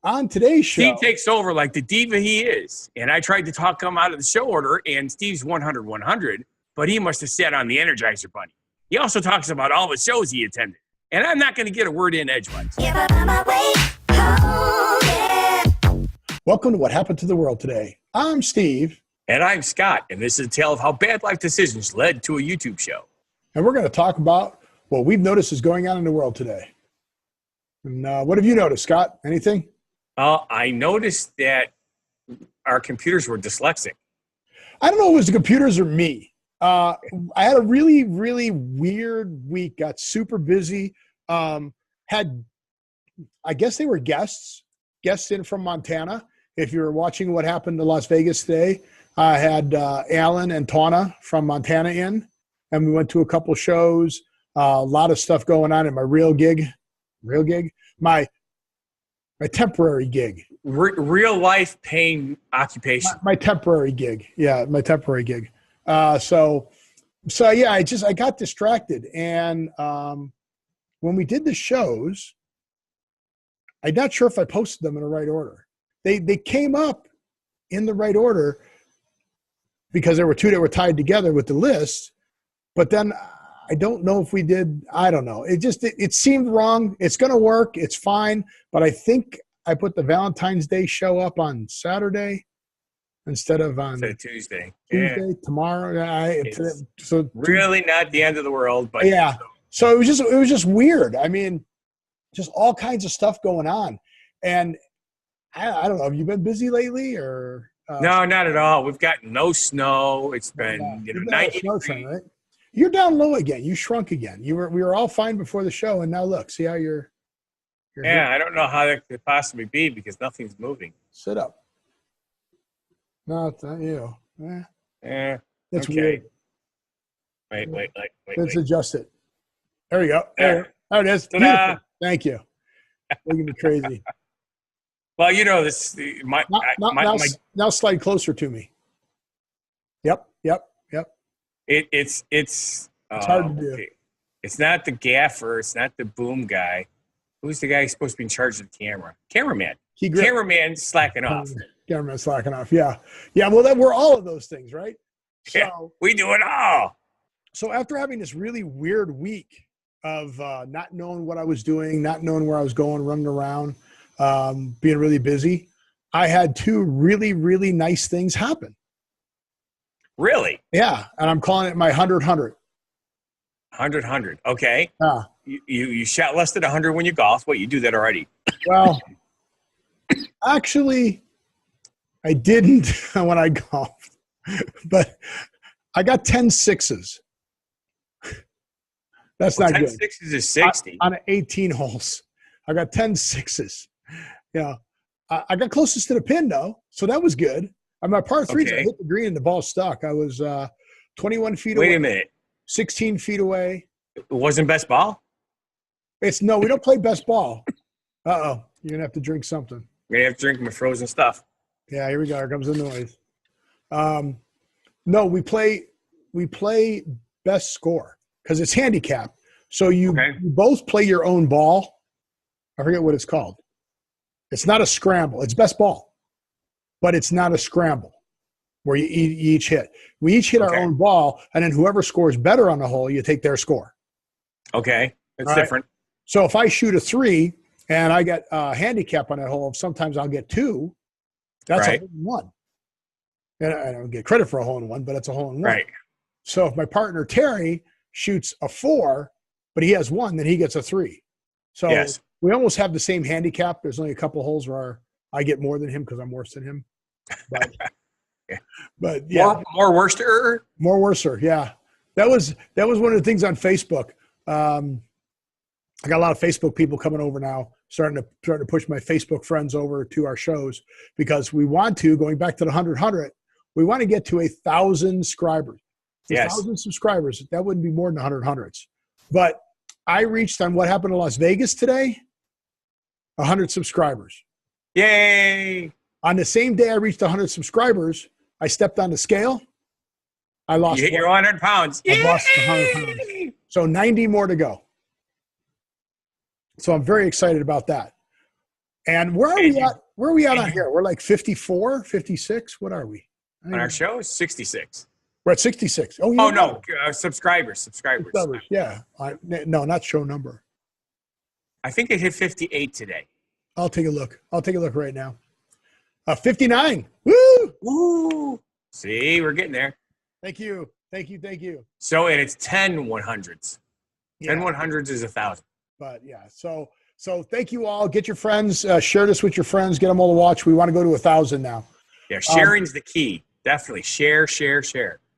On today's show, Steve takes over like the diva he is. And I tried to talk him out of the show order, and Steve's 100, but he must have sat on the Energizer Bunny. He also talks about all the shows he attended. And I'm not going to get a word in edgewise. welcome to What Happened to the World Today. I'm Steve. And I'm Scott, and this is a tale of how bad life decisions led to a YouTube show. And we're going to talk about what we've noticed is going on in the world today. And what have you noticed, Scott? Anything? I noticed that our computers were dyslexic. I don't know if it was the computers or me. I had a really, really weird week. Got super busy. Had, I guess they were guests in from Montana. If you were watching What Happened to Las Vegas today, I had Alan and Tawna from Montana in, and we went to a couple shows. A lot of stuff going on in my real gig, my temporary gig. Real life paying occupation. My temporary gig. Yeah, my temporary gig. So yeah, I got distracted. And when we did the shows, I'm not sure if I posted them in the right order. They came up in the right order because there were two that were tied together with the list. But then I don't know if we did. I don't know. It seemed wrong. It's going to work. It's fine. But I think I put the Valentine's Day show up on Saturday instead of on Tuesday. Tomorrow. So really not the end of the world, but yeah. So it was just weird. I mean, just all kinds of stuff going on, and I don't know. Have you been busy lately, or no, not at all. We've got no snow. It's been 90 degrees. Right? You're down low again. You shrunk again. We were all fine before the show, and now look. See how you're yeah, here. I don't know how that could possibly be because nothing's moving. Sit up. No, it's not you. It's okay. weird. Wait. Let's adjust it. There we go. There it is. Ta-da. Thank you. Looking me crazy. Well, you know this. Now slide closer to me. Yep. It's hard to do. It's not the gaffer. It's not the boom guy. Who's the guy who's supposed to be in charge of the camera? Cameraman. Cameraman slacking off. Cameraman slacking off. Yeah. Well, we're all of those things, right? So yeah, we do it all. So after having this really weird week of not knowing what I was doing, not knowing where I was going, running around, being really busy, I had two really, really nice things happen. Really? Yeah, and I'm calling it my 100-100. 100-100. Okay. Yeah. You shot less than 100 when you golf. What, you do that already? Well, actually, I didn't when I golfed, but I got 10 sixes. That's not 10 good. 10 sixes is 60. On 18 holes. I got 10 sixes. Yeah. I got closest to the pin, though, so that was good. On my par threes, I hit the green and the ball stuck. I was 21 feet away. Wait a minute. 16 feet away. It wasn't best ball? No, we don't play best ball. Uh-oh. You're going to have to drink something. You're going to have to drink my frozen stuff. Yeah, here we go. Here comes the noise. No, we play best score because it's handicap. So you both play your own ball. I forget what it's called. It's not a scramble. It's best ball. But it's not a scramble where you each hit. We each hit our own ball, and then whoever scores better on the hole, you take their score. Okay. It's different. So if I shoot a 3 and I get a handicap on that hole, sometimes I'll get 2. That's a hole-in-one. And I don't get credit for a hole-in-one, but it's a hole-in-one. Right. So if my partner Terry shoots a 4, but he has 1, then he gets a 3. So we almost have the same handicap. There's only a couple holes where I get more than him because I'm worse than him. But yeah, more worser. More worser. Yeah, that was one of the things on Facebook. I got a lot of Facebook people coming over now, starting to push my Facebook friends over to our shows because we want to, going back to the 100-100, we want to get to 1,000 subscribers. 1,000 subscribers. That wouldn't be more than 100-100s. But I reached on What Happened to Las Vegas today, 100 subscribers. Yay! On the same day I reached 100 subscribers, I stepped on the scale. I lost. You hit your 100 pounds. I lost 100 pounds. So 90 more to go. So I'm very excited about that. And where are we at? Where are we at on here? We're like 54, 56. What are we? On our show, 66. We're at 66. Oh, no, subscribers. Yeah. No, not show number. I think it hit 58 today. I'll take a look. I'll take a look right now. 59. Woo! Woo! See, we're getting there. Thank you. So, and it's 10 100s. Yeah. 10 100s is 1,000. But yeah, so thank you all. Get your friends, share this with your friends, get them all to watch. We want to go to 1,000 now. Yeah, sharing's the key. Definitely share.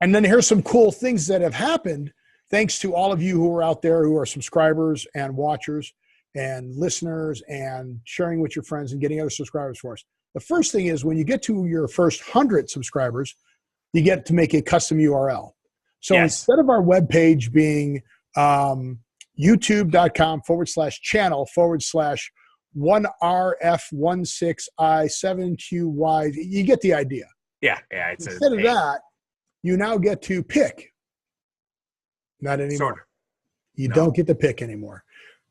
And then here's some cool things that have happened thanks to all of you who are out there who are subscribers and watchers and listeners and sharing with your friends and getting other subscribers for us. The first thing is when you get to your first 100 subscribers, you get to make a custom URL. So instead of our webpage being youtube.com/channel/1RF16I7QY, you get the idea. Yeah. Instead of that, you now get to pick. Not anymore. Sort of. You don't get to pick anymore.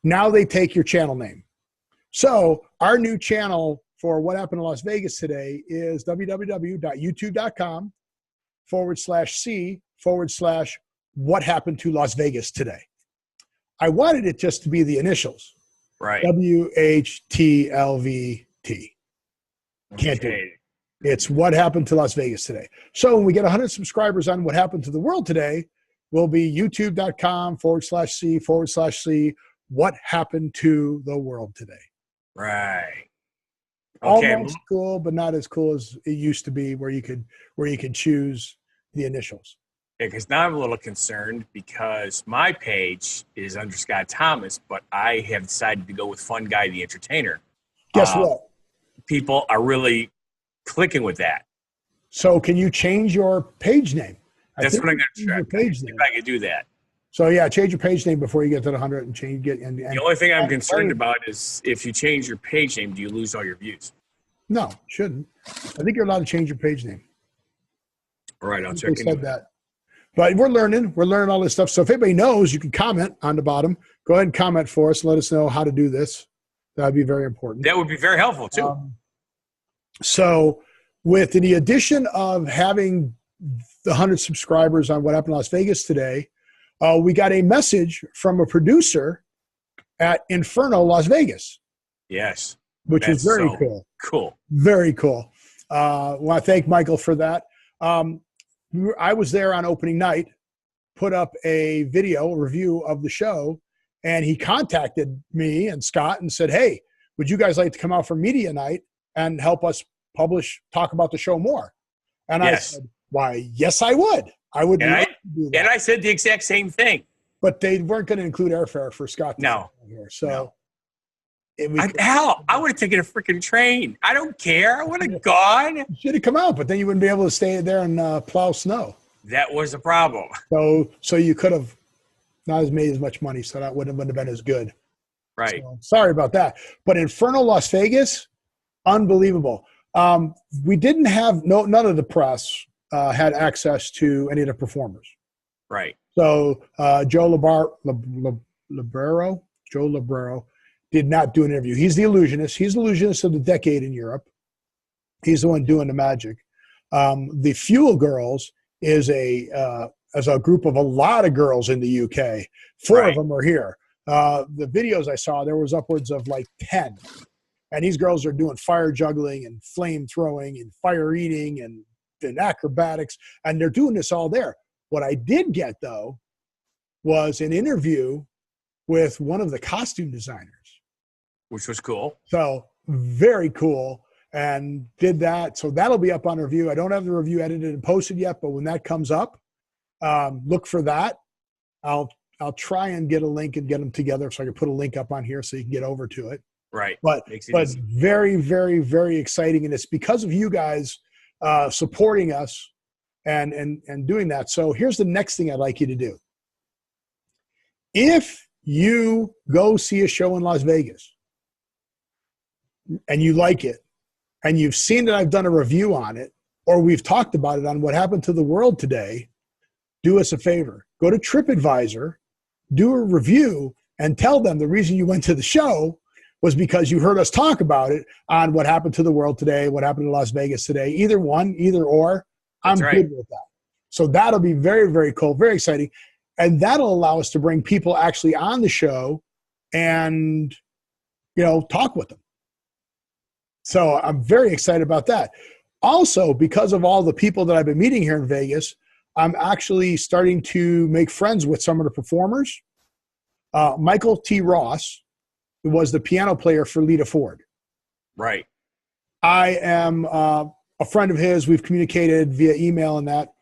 Now they take your channel name. So our new channel for What Happened to Las Vegas today is www.youtube.com/C/What Happened to Las Vegas today. I wanted it just to be the initials. Right. WHTLVT. Can't do it. It's What Happened to Las Vegas today. So when we get 100 subscribers on What Happened to the World today, will be youtube.com/C/C What Happened to the World today. Right. Okay. Almost cool, but not as cool as it used to be where you could choose the initials. Yeah, because now I'm a little concerned because my page is under Scott Thomas, but I have decided to go with Fun Guy the Entertainer. Guess what? People are really clicking with that. So can you change your page name? That's what I'm going to try. If I could do that. So yeah, change your page name before you get to the 100 and change it. And the only thing I'm concerned about is if you change your page name, do you lose all your views? No, shouldn't. I think you're allowed to change your page name. All right, I'll check into that. But we're learning all this stuff. So if anybody knows, you can comment on the bottom. Go ahead and comment for us. Let us know how to do this. That would be very important. That would be very helpful too. So with the addition of having the 100 subscribers on What Happened in Las Vegas today, we got a message from a producer at Inferno Las Vegas. Yes. Which is very cool. Cool. Very cool. I want to thank Michael for that. I was there on opening night, put up a review of the show, and he contacted me and Scott and said, hey, would you guys like to come out for media night and help us talk about the show more? And I said, why, yes, I would. I would love to do that. And I said the exact same thing. But they weren't going to include airfare for Scott. No. Here. So I would have taken a freaking train. I don't care. I would have gone. You should have come out, but then you wouldn't be able to stay there and plow snow. That was the problem. So you could have not made as much money, so that wouldn't have been as good. Right. So, sorry about that. But Inferno Las Vegas, unbelievable. We didn't have none of the press had access to any of the performers. Right. So Joe Labrero did not do an interview. He's the illusionist. He's the illusionist of the decade in Europe. He's the one doing the magic. The Fuel Girls is a group of a lot of girls in the UK. Four of them are here. The videos I saw, there was upwards of like 10. And these girls are doing fire juggling and flame throwing and fire eating and acrobatics. And they're doing this all there. What I did get, though, was an interview with one of the costume designers. Which was cool. So very cool. And did that. So that'll be up on review. I don't have the review edited and posted yet, but when that comes up, look for that. I'll try and get a link and get them together so I can put a link up on here so you can get over to it. Right. But very, very, very exciting. And it's because of you guys supporting us and doing that. So here's the next thing I'd like you to do. If you go see a show in Las Vegas and you like it, and you've seen that I've done a review on it, or we've talked about it on What Happened to the World today, do us a favor. Go to TripAdvisor, do a review, and tell them the reason you went to the show was because you heard us talk about it on what happened to the world today, what happened to Las Vegas today. Either one, either or, I'm good with that. So that'll be very, very cool, very exciting. And that'll allow us to bring people actually on the show and, talk with them. So I'm very excited about that. Also, because of all the people that I've been meeting here in Vegas, I'm actually starting to make friends with some of the performers. Michael T. Ross, who was the piano player for Lita Ford. Right. I am a friend of his. We've communicated via email and that.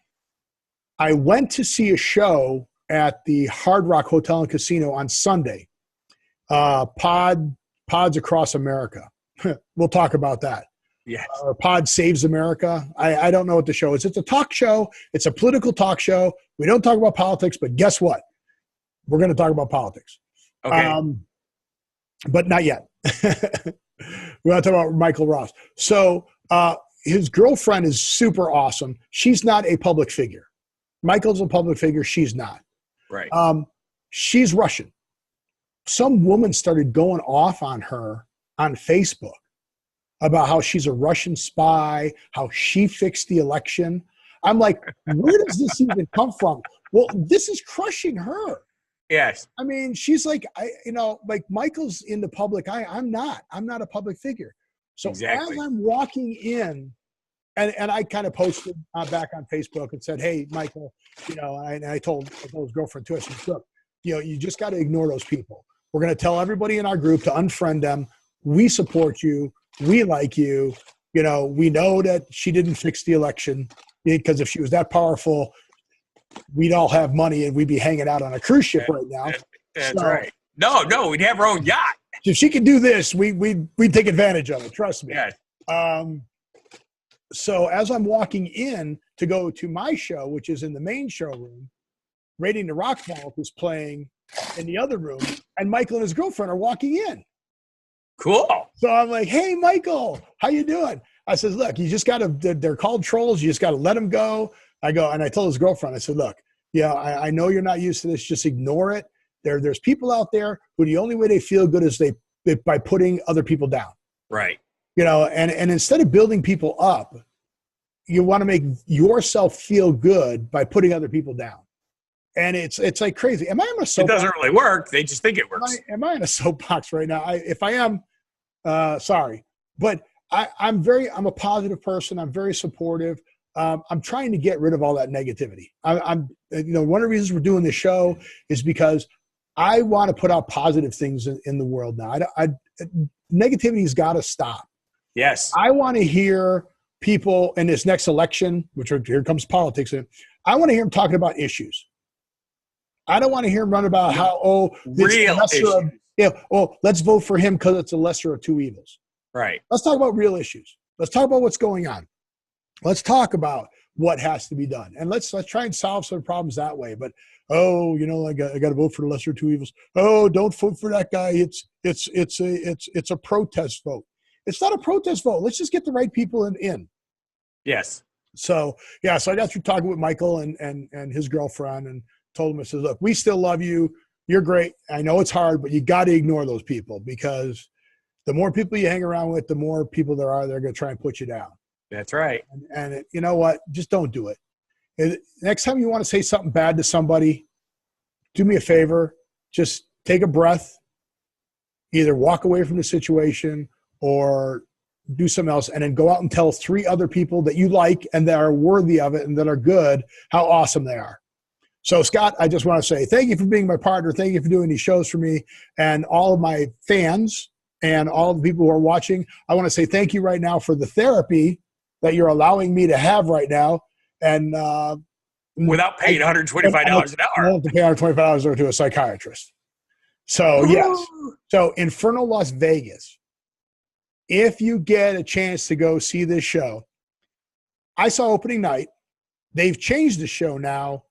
I went to see a show at the Hard Rock Hotel and Casino on Sunday. Pods Across America. We'll talk about that. Yes. Pod Saves America. I don't know what the show is. It's a talk show. It's a political talk show. We don't talk about politics, but guess what? We're going to talk about politics. Okay. But not yet. We're going to talk about Michael Ross. So his girlfriend is super awesome. She's not a public figure. Michael's a public figure. She's not. Right. She's Russian. Some woman started going off on her on Facebook about how she's a Russian spy, how she fixed the election. I'm like, where does this even come from? Well, this is crushing her. Yes. I mean, she's like, like Michael's in the public eye. I'm not a public figure. So exactly. As I'm walking in, and I kind of posted back on Facebook and said, hey, Michael, and I told his girlfriend too, I said, look, you just got to ignore those people. We're going to tell everybody in our group to unfriend them. We support you. We like you. We know that she didn't fix the election because if she was that powerful, we'd all have money and we'd be hanging out on a cruise ship right now. That's right. No, we'd have our own yacht. If she could do this, we'd take advantage of it. Trust me. Yes. So as I'm walking in to go to my show, which is in the main showroom, Raiding the Rock Vault is playing in the other room, and Michael and his girlfriend are walking in. Cool. So I'm like, hey, Michael, how you doing? I says, look, you just got to, they're called trolls. You just got to let them go. I told his girlfriend, I said, look, I know you're not used to this. Just ignore it. There's people out there who the only way they feel good is by putting other people down. Right. And instead of building people up, you want to make yourself feel good by putting other people down. And it's like crazy. Am I on a soapbox? It doesn't really work. They just think it works. Am I in a soapbox right now? If I am, sorry. But I'm a positive person. I'm very supportive. I'm trying to get rid of all that negativity. One of the reasons we're doing this show is because I want to put out positive things in the world now. Negativity's got to stop. Yes. I want to hear people in this next election, here comes politics in. I want to hear them talking about issues. I don't want to hear them run about how, real issues. Let's vote for him because it's a lesser of two evils. Right. Let's talk about real issues. Let's talk about what's going on. Let's talk about what has to be done. And let's try and solve some problems that way. But, I got to vote for the lesser of two evils. Oh, don't vote for that guy. It's a protest vote. It's not a protest vote. Let's just get the right people in. Yes. So I got through talking with Michael and his girlfriend and told him, I said, look, we still love you. You're great. I know it's hard, but you got to ignore those people because the more people you hang around with, the more people there are, they're going to try and put you down. That's right. And you know what? Just don't do it. Next time you want to say something bad to somebody, do me a favor. Just take a breath, either walk away from the situation or do something else, and then go out and tell 3 other people that you like and that are worthy of it and that are good how awesome they are. So, Scott, I just want to say thank you for being my partner. Thank you for doing these shows for me and all of my fans and all the people who are watching. I want to say thank you right now for the therapy that you're allowing me to have right now. And without paying $125 an hour. I don't have to pay $125 to a psychiatrist. So, yes. So, Inferno Las Vegas. If you get a chance to go see this show, I saw opening night. They've changed the show now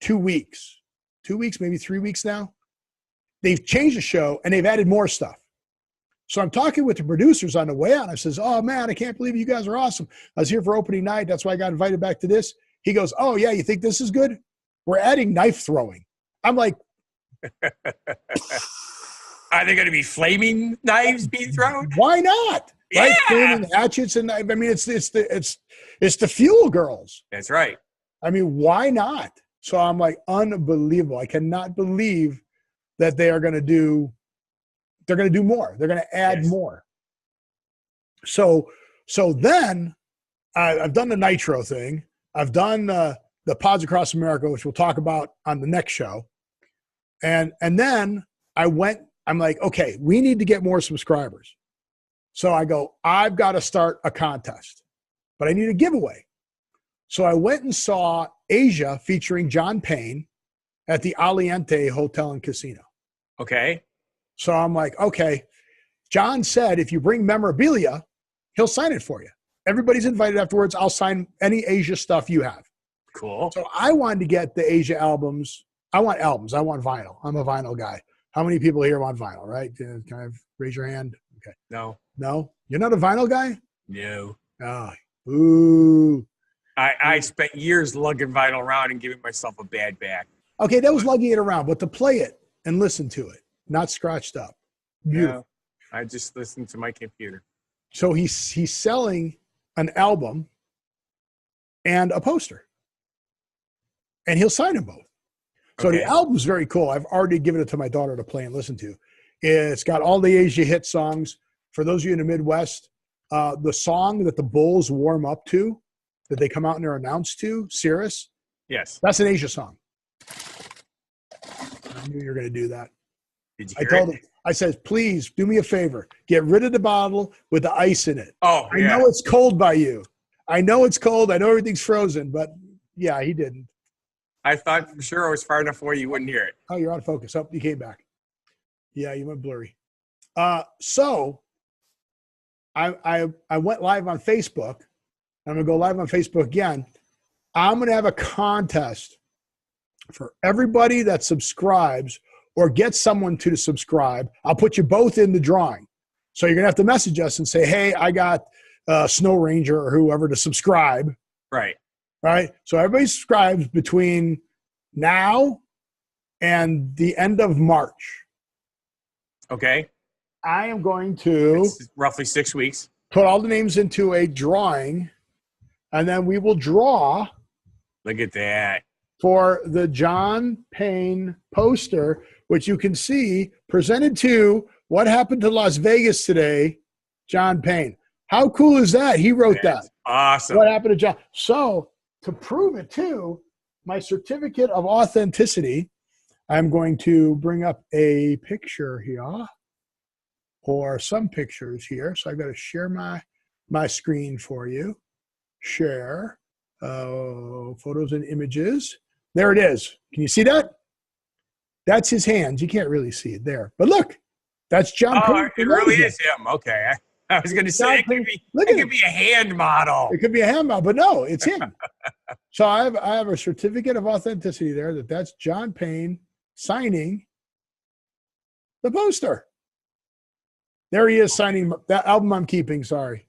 2 weeks. 2 weeks, maybe 3 weeks now. They've changed the show, and they've added more stuff. So I'm talking with the producers on the way out. I says, oh, man, I can't believe you guys are awesome. I was here for opening night. That's why I got invited back to this. He goes, oh, yeah, you think this is good? We're adding knife throwing. I'm like, Are there going to be flaming knives being thrown? Why not? Right? Yeah. Flaming hatchets and I mean it's the Fuel Girls. That's right. I mean, why not? So I'm like, unbelievable. I cannot believe that they're going to do more. They're going to add more. So then I've done the Nitro thing. I've done the Pods Across America, which we'll talk about on the next show. And then I'm like, okay, we need to get more subscribers. So I go, I've got to start a contest, but I need a giveaway. So I went and saw Asia featuring John Payne at the Aliente Hotel and Casino. Okay. So I'm like, okay. John said, if you bring memorabilia, he'll sign it for you. Everybody's invited afterwards. I'll sign any Asia stuff you have. Cool. So I wanted to get the Asia albums. I want albums. I want vinyl. I'm a vinyl guy. How many people here want vinyl, right? Can I raise your hand? Okay. No. No? You're not a vinyl guy? No. Oh, ooh. I spent years lugging vinyl around and giving myself a bad back. Okay, that was lugging it around, but to play it and listen to it, not scratched up. Beautiful. Yeah, I just listened to my computer. So he's selling an album and a poster. And he'll sign them both. So the album's very cool. I've already given it to my daughter to play and listen to. It's got all the Asia hit songs. For those of you in the Midwest, the song that the Bulls warm up to, that they come out and are announced to, Cirrus. Yes. That's an Asia song. I knew you were going to do that. Did you I told him, I said, please do me a favor. Get rid of the bottle with the ice in it. Oh, I know it's cold by you. I know it's cold. I know everything's frozen, but yeah, he didn't. I thought for sure I was far enough away you wouldn't hear it. Oh, you're out of focus. Oh, you came back. Yeah, you went blurry. So I went live on Facebook. I'm going to go live on Facebook again. I'm going to have a contest for everybody that subscribes or gets someone to subscribe. I'll put you both in the drawing. So you're going to have to message us and say, hey, I got Snow Ranger or whoever to subscribe. Right. Right. So everybody subscribes between now and the end of March. Okay. I am going to it's roughly 6 weeks. Put all the names into a drawing, and then we will draw. Look at that. For the John Payne poster, which you can see presented to What Happened to Las Vegas Today, John Payne. How cool is that? He wrote that. Awesome. What happened to John? So to prove it too, my certificate of authenticity, I'm going to bring up a picture here or some pictures here. So I've got to share my screen for you. Share photos and images. There it is. Can you see that? That's his hands. You can't really see it there. But look, that's John Payne. It really is him. Okay. I was going to say it could be a hand model. It could be a hand model, but no, it's him. So I have a certificate of authenticity there that's John Payne signing the poster. There he is signing that album I'm keeping, sorry.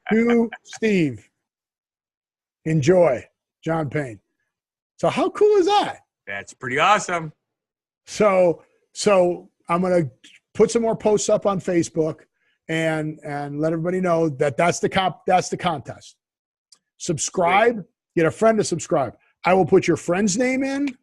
To Steve. Enjoy, John Payne. So how cool is that? That's pretty awesome. So I'm going to put some more posts up on Facebook and let everybody know that's the contest. Subscribe, get a friend to subscribe. I will put your friend's name in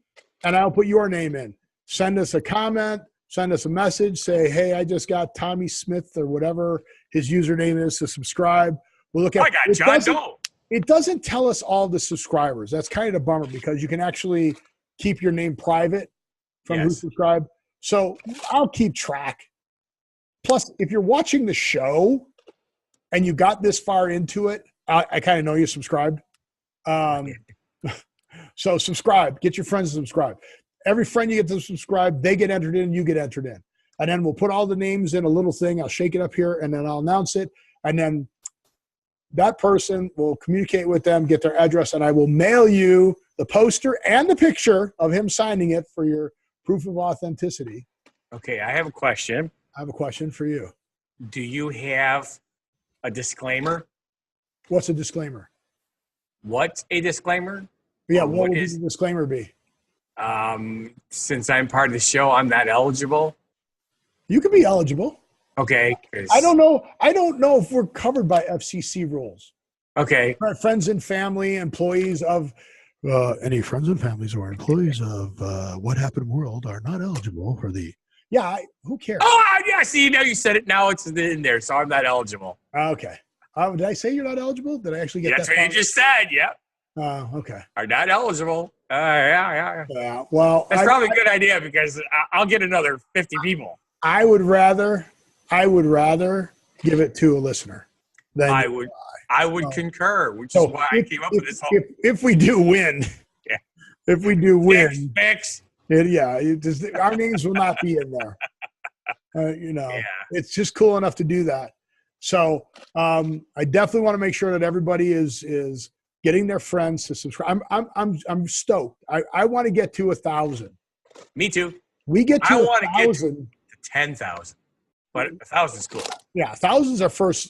and I'll put your name in. Send us a comment, send us a message, say, hey, I just got Tommy Smith or whatever his username is to subscribe. We'll look at I got John Doe. It doesn't tell us all the subscribers. That's kind of a bummer because you can actually keep your name private from who subscribed. So I'll keep track. Plus, if you're watching the show and you got this far into it, I kind of know you subscribed. So subscribe. Get your friends to subscribe. Every friend you get to subscribe, they get entered in, you get entered in. And then we'll put all the names in a little thing. I'll shake it up here, and then I'll announce it. And then that person will communicate with them, get their address, and I will mail you the poster and the picture of him signing it for your proof of authenticity. Okay, I have a question. I have a question for you. Do you have a disclaimer? What's a disclaimer? What's a disclaimer? Yeah, what would the disclaimer be? Since I'm part of the show, I'm not eligible. You could be eligible. Okay. I don't know. I don't know if we're covered by FCC rules. Okay. Friends and family, employees of any friends and families or employees of What Happened World are not eligible for the. Yeah, who cares? Oh, yeah. See, now you said it. Now it's in there, so I'm not eligible. Okay. Did I say you're not eligible? Did I actually get That's that? That's what you just said. Yep. Okay. Are not eligible. Yeah. Well, that's probably a good idea because I'll get another 50 people. I would rather give it to a listener than I would concur, which is why I came up with this whole. If we do win, yeah. If we do win, fix. Our names will not be in there. It's just cool enough to do that. So I definitely want to make sure that everybody is getting their friends to subscribe. I'm stoked. I want to get to 1,000. Me too. We get to 1,000 to 10,000, but 1,000 is cool. Yeah, 1,000's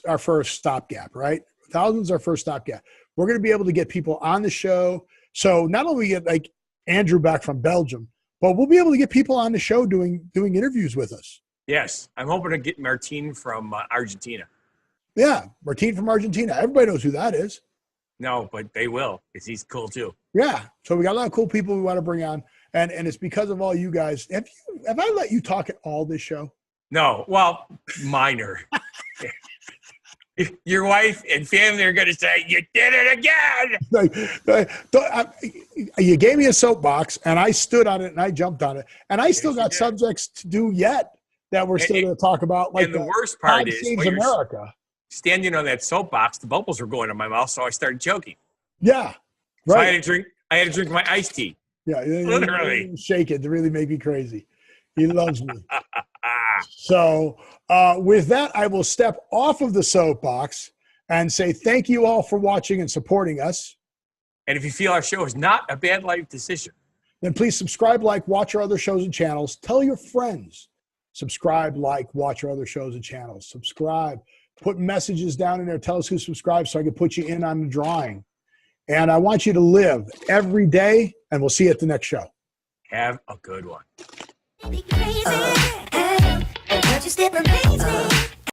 our first stopgap, right? 1,000's our first stopgap. We're going to be able to get people on the show. So not only get like Andrew back from Belgium, but we'll be able to get people on the show doing interviews with us. Yes, I'm hoping to get Martin from Argentina. Yeah, Martin from Argentina. Everybody knows who that is. No, but they will because he's cool too. Yeah, so we got a lot of cool people we want to bring on, and it's because of all you guys. Have I let you talk at all this show? No, well, minor. Your wife and family are going to say, you did it again. You gave me a soapbox, and I stood on it, and I jumped on it. And I still got subjects to do yet that we're still going to talk about. Like and the worst part is Saves America. Standing on that soapbox, the bubbles were going in my mouth, so I started choking. Yeah, right. So I had to drink my iced tea. Yeah, literally. Shake it to really make me crazy. He loves me. So with that, I will step off of the soapbox and say thank you all for watching and supporting us. And if you feel our show is not a bad life decision, then please subscribe, like, watch our other shows and channels. Tell your friends. Subscribe, like, watch our other shows and channels. Subscribe. Put messages down in there. Tell us who subscribed so I can put you in on the drawing. And I want you to live every day, and we'll see you at the next show. Have a good one. Be crazy. Just it remains me.